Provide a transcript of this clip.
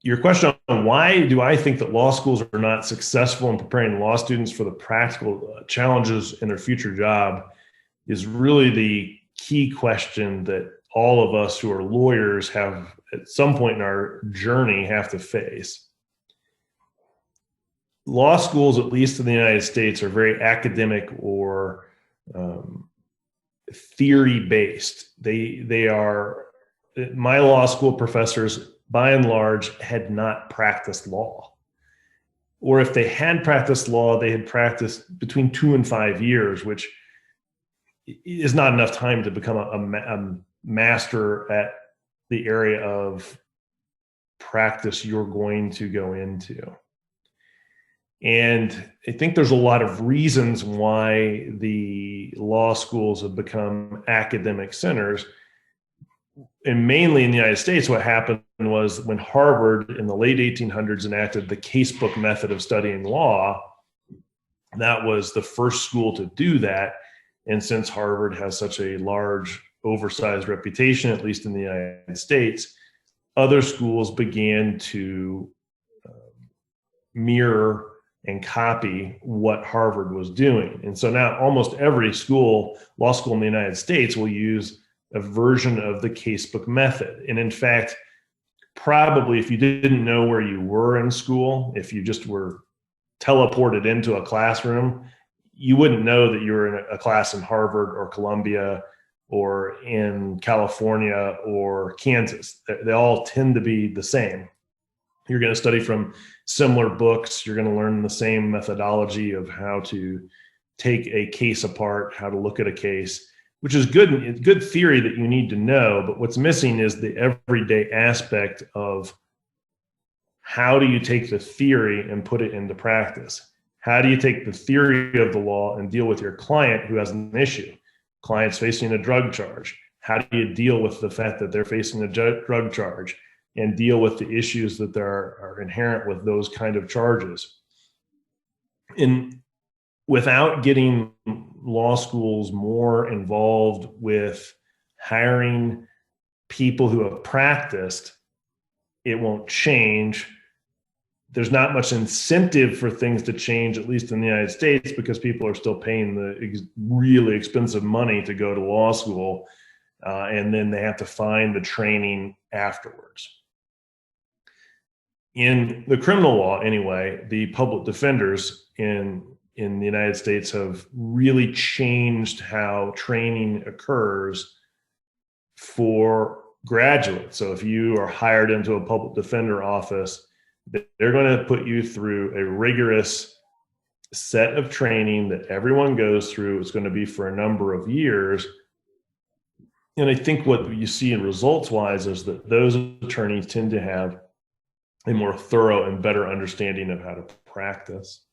Your question on why do I think that law schools are not successful in preparing law students for the practical challenges in their future job is really the key question that all of us who are lawyers have at some point in our journey have to face. Law schools, at least in the United States, are very academic or theory based. They are, my law school professors by and large had not practiced law, or if they had practiced law, they had practiced between 2 and 5 years, which is not enough time to become a master at the area of practice you're going to go into. And I think there's a lot of reasons why the law schools have become academic centers. And mainly in the United States, what happened was when Harvard in the late 1800s enacted the casebook method of studying law, that was the first school to do that. And since Harvard has such a large, oversized reputation, at least in the United States, other schools began to mirror and copy what Harvard was doing. And so now almost every law school in the United States will use a version of the casebook method. And in fact, probably if you didn't know where you were in school, if you just were teleported into a classroom, you wouldn't know that you were in a class in Harvard or Columbia or in California or Kansas. They all tend to be the same. You're going to study from similar books. You're going to learn the same methodology of how to take a case apart, how to look at a case, which is good theory that you need to know. But what's missing is the everyday aspect of how do you take the theory and put it into practice? How do you take the theory of the law and deal with your client who has an issue? Client's facing a drug charge. How do you deal with the fact that they're facing a drug charge and deal with the issues that are inherent with those kind of charges? And without getting law schools more involved with hiring people who have practiced, it won't change. There's not much incentive for things to change, at least in the United States, because people are still paying the really expensive money to go to law school, and then they have to find the training afterwards. In the criminal law, anyway, the public defenders in the United States have really changed how training occurs for graduates. So if you are hired into a public defender office, they're going to put you through a rigorous set of training that everyone goes through. It's going to be for a number of years. And I think what you see in results-wise is that those attorneys tend to have a more thorough and better understanding of how to practice.